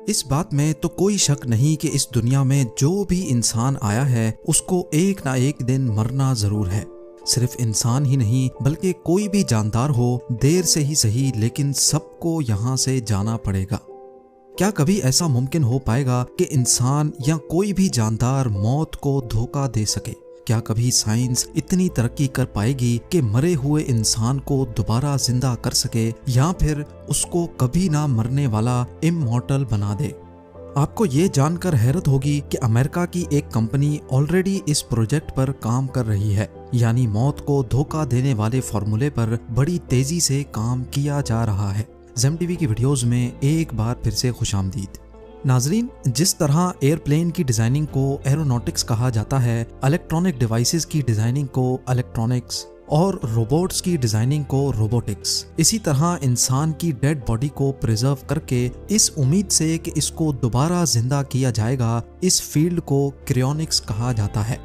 इस बात में तो कोई शक नहीं कि इस दुनिया में जो भी इंसान आया है उसको एक ना एक दिन मरना जरूर है। सिर्फ इंसान ही नहीं बल्कि कोई भी जानदार हो, देर से ही सही लेकिन सबको यहाँ से जाना पड़ेगा। क्या कभी ऐसा मुमकिन हो पाएगा कि इंसान या कोई भी जानदार मौत को धोखा दे सके? क्या कभी साइंस इतनी तरक्की कर पाएगी कि मरे हुए इंसान को दोबारा जिंदा कर सके या फिर उसको कभी ना मरने वाला इमॉर्टल बना दे? आपको ये जानकर हैरत होगी कि अमेरिका की एक कंपनी ऑलरेडी इस प्रोजेक्ट पर काम कर रही है, यानी मौत को धोखा देने वाले फॉर्मूले पर बड़ी तेजी से काम किया जा रहा है। ज़ेम टीवी की वीडियोस में एक बार फिर से खुशामदीद। नाजरीन, जिस तरह एयरप्लेन की डिजाइनिंग को एरोनॉटिक्स कहा जाता है, इलेक्ट्रॉनिक डिवाइसेस की डिजाइनिंग को इलेक्ट्रॉनिक्स और रोबोट्स की डिजाइनिंग को रोबोटिक्स, इसी तरह इंसान की डेड बॉडी को प्रिजर्व करके इस उम्मीद से कि इसको दोबारा जिंदा किया जाएगा, इस फील्ड को क्रायोनिक्स कहा जाता है।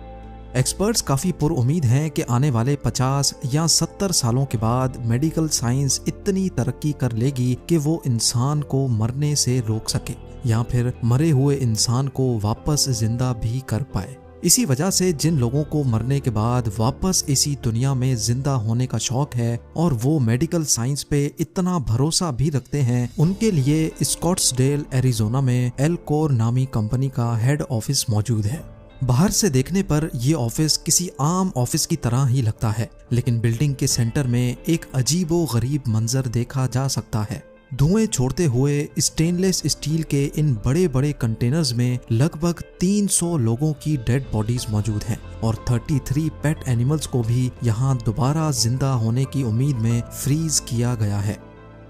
एक्सपर्ट्स काफ़ी पुरउम्मीद हैं कि आने वाले 50 या 70 सालों के बाद मेडिकल साइंस इतनी तरक्की कर लेगी कि वो इंसान को मरने से रोक सके या फिर मरे हुए इंसान को वापस जिंदा भी कर पाए। इसी वजह से जिन लोगों को मरने के बाद वापस इसी दुनिया में जिंदा होने का शौक है और वो मेडिकल साइंस पे इतना भरोसा भी रखते हैं, उनके लिए स्कॉट्सडेल एरिजोना में एल्कोर नामी कंपनी का हेड ऑफिस मौजूद है। बाहर से देखने पर यह ऑफिस किसी आम ऑफिस की तरह ही लगता है, लेकिन बिल्डिंग के सेंटर में एक अजीबो गरीब मंजर देखा जा सकता है। धुएं छोड़ते हुए स्टेनलेस स्टील के इन बड़े बड़े कंटेनर्स में लगभग 300 लोगों की डेड बॉडीज मौजूद हैं और 33 पेट एनिमल्स को भी यहाँ दोबारा जिंदा होने की उम्मीद में फ्रीज किया गया है।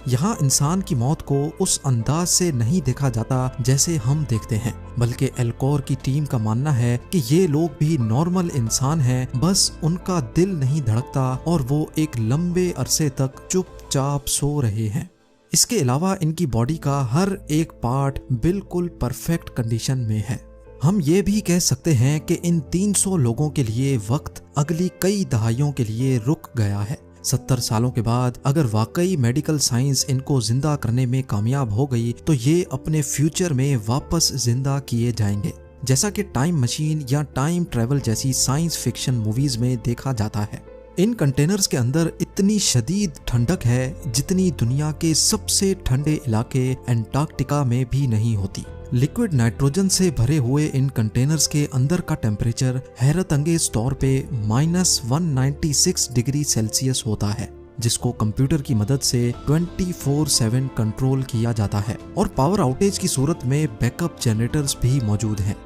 यहाँ इंसान की मौत को उस अंदाज से नहीं देखा जाता जैसे हम देखते हैं, बल्कि एल्कोर की टीम का मानना है कि ये लोग भी नॉर्मल इंसान हैं, बस उनका दिल नहीं धड़कता और वो एक लंबे अरसे तक चुपचाप सो रहे हैं। इसके अलावा इनकी बॉडी का हर एक पार्ट बिल्कुल परफेक्ट कंडीशन में है। हम ये भी कह सकते हैं कि इन 300 लोगों के लिए वक्त अगली कई दहाइयों के लिए रुक गया है। 70 सालों के बाद अगर वाकई मेडिकल साइंस इनको जिंदा करने में कामयाब हो गई तो ये अपने फ्यूचर में वापस जिंदा किए जाएंगे, जैसा कि टाइम मशीन या टाइम ट्रेवल जैसी साइंस फिक्शन मूवीज में देखा जाता है। इन कंटेनर्स के अंदर इतनी शदीद ठंडक है जितनी दुनिया के सबसे ठंडे इलाके एंटार्क्टिका में भी नहीं होती। लिक्विड नाइट्रोजन से भरे हुए इन कंटेनर्स के अंदर का टेम्परेचर हैरत अंगेज तौर पे -196 डिग्री सेल्सियस होता है, जिसको कंप्यूटर की मदद से 24/7 कंट्रोल किया जाता है और पावर आउटेज की सूरत में बैकअप जनरेटर्स भी मौजूद हैं।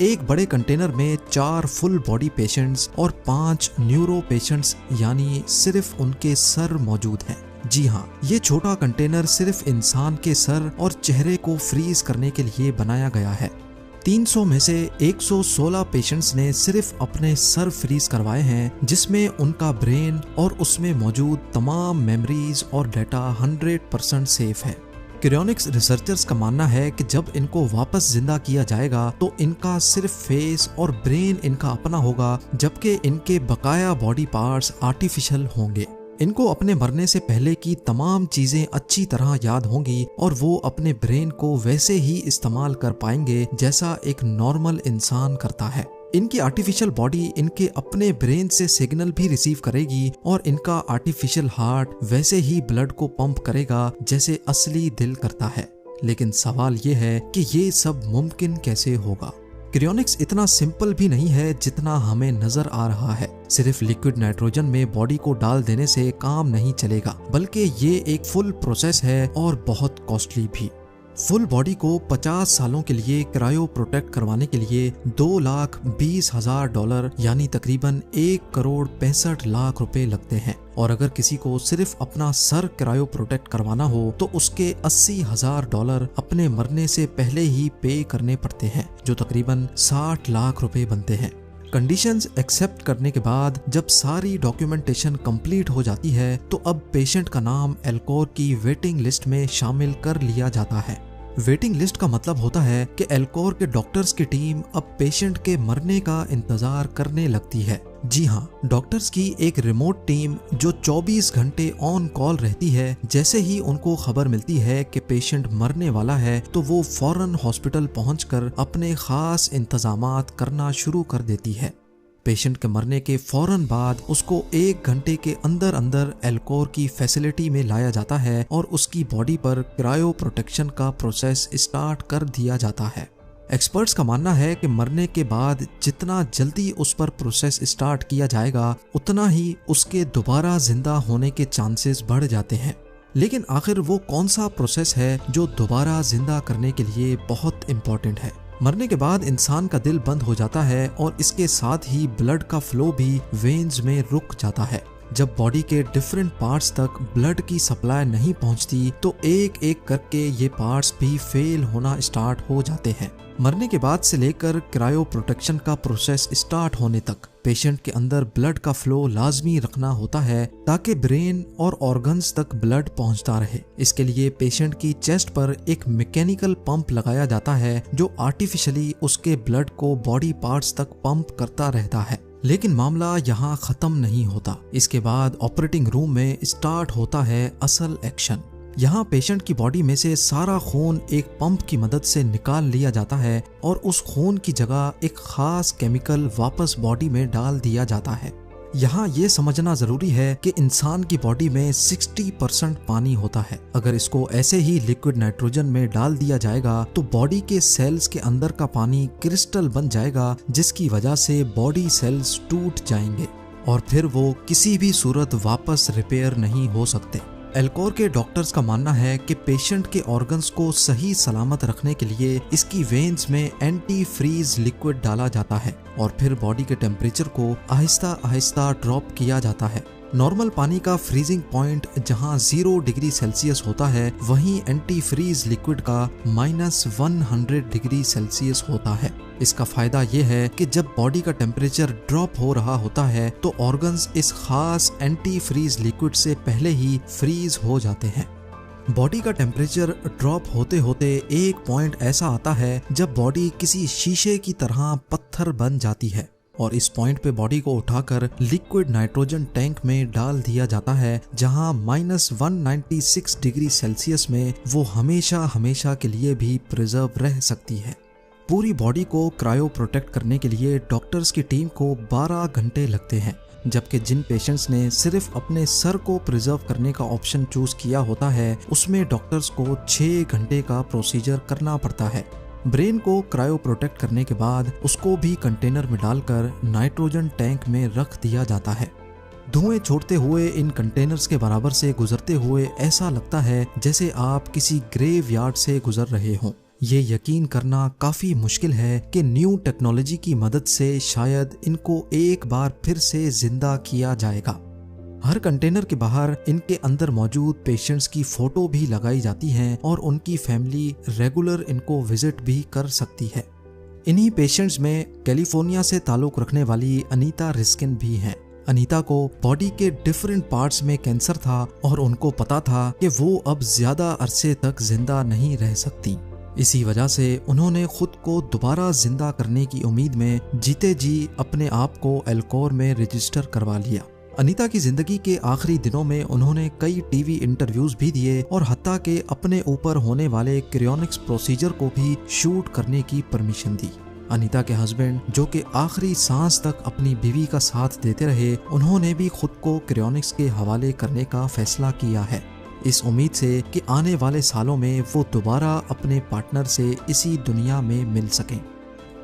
एक बड़े कंटेनर में 4 फुल बॉडी पेशेंट्स और 5 न्यूरो पेशेंट्स यानी सिर्फ उनके सर मौजूद हैं। जी हाँ, ये छोटा कंटेनर सिर्फ इंसान के सर और चेहरे को फ्रीज करने के लिए बनाया गया है। 300 में से 116 पेशेंट्स ने सिर्फ अपने सर फ्रीज करवाए हैं, जिसमें उनका ब्रेन और उसमें मौजूद तमाम मेमोरीज और डाटा 100% सेफ है। क्रायोनिक्स रिसर्चर्स का मानना है कि जब इनको वापस जिंदा किया जाएगा तो इनका सिर्फ फेस और ब्रेन इनका अपना होगा, जबकि इनके बकाया बॉडी पार्ट्स आर्टिफिशियल होंगे। इनको अपने मरने से पहले की तमाम चीजें अच्छी तरह याद होंगी और वो अपने ब्रेन को वैसे ही इस्तेमाल कर पाएंगे जैसा एक नॉर्मल इंसान करता है। इनकी आर्टिफिशियल बॉडी इनके अपने ब्रेन से सिग्नल भी रिसीव करेगी और इनका आर्टिफिशियल हार्ट वैसे ही ब्लड को पंप करेगा जैसे असली दिल करता है। लेकिन सवाल ये है कि ये सब मुमकिन कैसे होगा? क्रायोनिक्स इतना सिंपल भी नहीं है जितना हमें नजर आ रहा है। सिर्फ लिक्विड नाइट्रोजन में बॉडी को डाल देने से काम नहीं चलेगा, बल्कि ये एक फुल प्रोसेस है और बहुत कॉस्टली भी। फुल बॉडी को 50 सालों के लिए क्रायो प्रोटेक्ट करवाने के लिए $2,20,000 यानी तकरीबन 1,65,00,000 रुपए लगते हैं, और अगर किसी को सिर्फ अपना सर क्रायो प्रोटेक्ट करवाना हो तो उसके $80,000 अपने मरने से पहले ही पे करने पड़ते हैं, जो तकरीबन 60 लाख रुपए बनते हैं। कंडीशंस एक्सेप्ट करने के बाद जब सारी डॉक्यूमेंटेशन कंप्लीट हो जाती है तो अब पेशेंट का नाम एल्कोर की वेटिंग लिस्ट में शामिल कर लिया जाता है। वेटिंग लिस्ट का मतलब होता है कि एल्कोर के डॉक्टर्स की टीम अब पेशेंट के मरने का इंतजार करने लगती है। जी हाँ, डॉक्टर्स की एक रिमोट टीम जो 24 घंटे ऑन कॉल रहती है। जैसे ही उनको खबर मिलती है कि पेशेंट मरने वाला है तो वो फौरन हॉस्पिटल पहुंचकर अपने खास इंतजामात करना शुरू कर देती है। पेशेंट के मरने के फौरन बाद उसको 1 घंटे के अंदर अंदर एल्कोर की फैसिलिटी में लाया जाता है और उसकी बॉडी पर क्रायो प्रोटेक्शन का प्रोसेस स्टार्ट कर दिया जाता है। एक्सपर्ट्स का मानना है कि मरने के बाद जितना जल्दी उस पर प्रोसेस स्टार्ट किया जाएगा उतना ही उसके दोबारा जिंदा होने के चांसेस बढ़ जाते हैं। लेकिन आखिर वो कौन सा प्रोसेस है जो दोबारा जिंदा करने के लिए बहुत इम्पोर्टेंट है? मरने के बाद इंसान का दिल बंद हो जाता है और इसके साथ ही ब्लड का फ्लो भी वेन्स में रुक जाता है। जब बॉडी के डिफरेंट पार्ट्स तक ब्लड की सप्लाई नहीं पहुंचती तो एक एक करके ये पार्ट्स भी फेल होना स्टार्ट हो जाते हैं। मरने के बाद से लेकर क्रायो प्रोटेक्शन का प्रोसेस स्टार्ट होने तक पेशेंट के अंदर ब्लड का फ्लो लाजमी रखना होता है ताकि ब्रेन और ऑर्गन्स तक ब्लड पहुंचता रहे। इसके लिए पेशेंट की चेस्ट पर एक मैकेनिकल पंप लगाया जाता है जो आर्टिफिशियली उसके ब्लड को बॉडी पार्ट्स तक पंप करता रहता है। लेकिन मामला यहाँ खत्म नहीं होता। इसके बाद ऑपरेटिंग रूम में स्टार्ट होता है असल एक्शन। यहाँ पेशेंट की बॉडी में से सारा खून एक पंप की मदद से निकाल लिया जाता है और उस खून की जगह एक खास केमिकल वापस बॉडी में डाल दिया जाता है। यहाँ ये समझना जरूरी है कि इंसान की बॉडी में 60% पानी होता है। अगर इसको ऐसे ही लिक्विड नाइट्रोजन में डाल दिया जाएगा तो बॉडी के सेल्स के अंदर का पानी क्रिस्टल बन जाएगा, जिसकी वजह से बॉडी सेल्स टूट जाएंगे और फिर वो किसी भी सूरत वापस रिपेयर नहीं हो सकते। एल्कोर के डॉक्टर्स का मानना है कि पेशेंट के ऑर्गन्स को सही सलामत रखने के लिए इसकी वेन्स में एंटी फ्रीज लिक्विड डाला जाता है और फिर बॉडी के टेम्परेचर को आहिस्ता आहिस्ता ड्रॉप किया जाता है। नॉर्मल पानी का फ्रीजिंग पॉइंट जहां 0 डिग्री सेल्सियस होता है, वहीं एंटी फ्रीज लिक्विड का -100 डिग्री सेल्सियस होता है। इसका फायदा यह है कि जब बॉडी का टेम्परेचर ड्रॉप हो रहा होता है तो ऑर्गन्स इस खास एंटी फ्रीज लिक्विड से पहले ही फ्रीज हो जाते हैं। बॉडी का टेम्परेचर ड्रॉप होते होते एक पॉइंट ऐसा आता है जब बॉडी किसी शीशे की तरह पत्थर बन जाती है और इस पॉइंट पे बॉडी को उठाकर लिक्विड नाइट्रोजन टैंक में डाल दिया जाता है, जहां -196 डिग्री सेल्सियस में वो हमेशा हमेशा के लिए भी प्रिजर्व रह सकती है। पूरी बॉडी को क्रायो प्रोटेक्ट करने के लिए डॉक्टर्स की टीम को 12 घंटे लगते हैं, जबकि जिन पेशेंट्स ने सिर्फ अपने सर को प्रिजर्व करने का ऑप्शन चूज किया होता है उसमें डॉक्टर्स को 6 घंटे का प्रोसीजर करना पड़ता है। ब्रेन को क्रायो प्रोटेक्ट करने के बाद उसको भी कंटेनर में डालकर नाइट्रोजन टैंक में रख दिया जाता है। धुएं छोड़ते हुए इन कंटेनर्स के बराबर से गुजरते हुए ऐसा लगता है जैसे आप किसी ग्रेव यार्ड से गुजर रहे हों। ये यकीन करना काफी मुश्किल है कि न्यू टेक्नोलॉजी की मदद से शायद इनको एक बार फिर से जिंदा किया जाएगा। हर कंटेनर के बाहर इनके अंदर मौजूद पेशेंट्स की फोटो भी लगाई जाती हैं और उनकी फैमिली रेगुलर इनको विजिट भी कर सकती है। इन्हीं पेशेंट्स में कैलिफोर्निया से ताल्लुक रखने वाली अनीता रिस्किन भी हैं। अनीता को बॉडी के डिफरेंट पार्ट्स में कैंसर था और उनको पता था कि वो अब ज्यादा अरसे तक जिंदा नहीं रह सकती। इसी वजह से उन्होंने खुद को दोबारा जिंदा करने की उम्मीद में जीते जी अपने आप को एल्कोर में रजिस्टर करवा लिया। अनीता की जिंदगी के आखिरी दिनों में उन्होंने कई टीवी इंटरव्यूज भी दिए और हत्ता के अपने ऊपर होने वाले क्रायोनिक्स प्रोसीजर को भी शूट करने की परमिशन दी। अनीता के हस्बैंड, जो कि आखिरी सांस तक अपनी बीवी का साथ देते रहे, उन्होंने भी खुद को क्रायोनिक्स के हवाले करने का फैसला किया है, इस उम्मीद से कि आने वाले सालों में वो दोबारा अपने पार्टनर से इसी दुनिया में मिल सकें।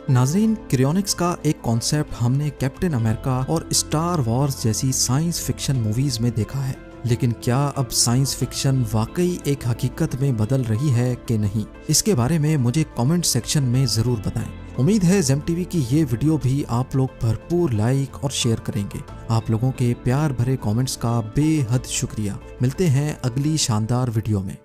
नाज़रीन, क्रायोनिक्स का एक कॉन्सेप्ट हमने कैप्टन अमेरिका और स्टार वॉर्स जैसी साइंस फिक्शन मूवीज में देखा है, लेकिन क्या अब साइंस फिक्शन वाकई एक हकीकत में बदल रही है कि नहीं? इसके बारे में मुझे कमेंट सेक्शन में जरूर बताएं। उम्मीद है ज़ेम टीवी की ये वीडियो भी आप लोग भरपूर लाइक और शेयर करेंगे। आप लोगों के प्यार भरे कमेंट्स का बेहद शुक्रिया। मिलते हैं अगली शानदार वीडियो में।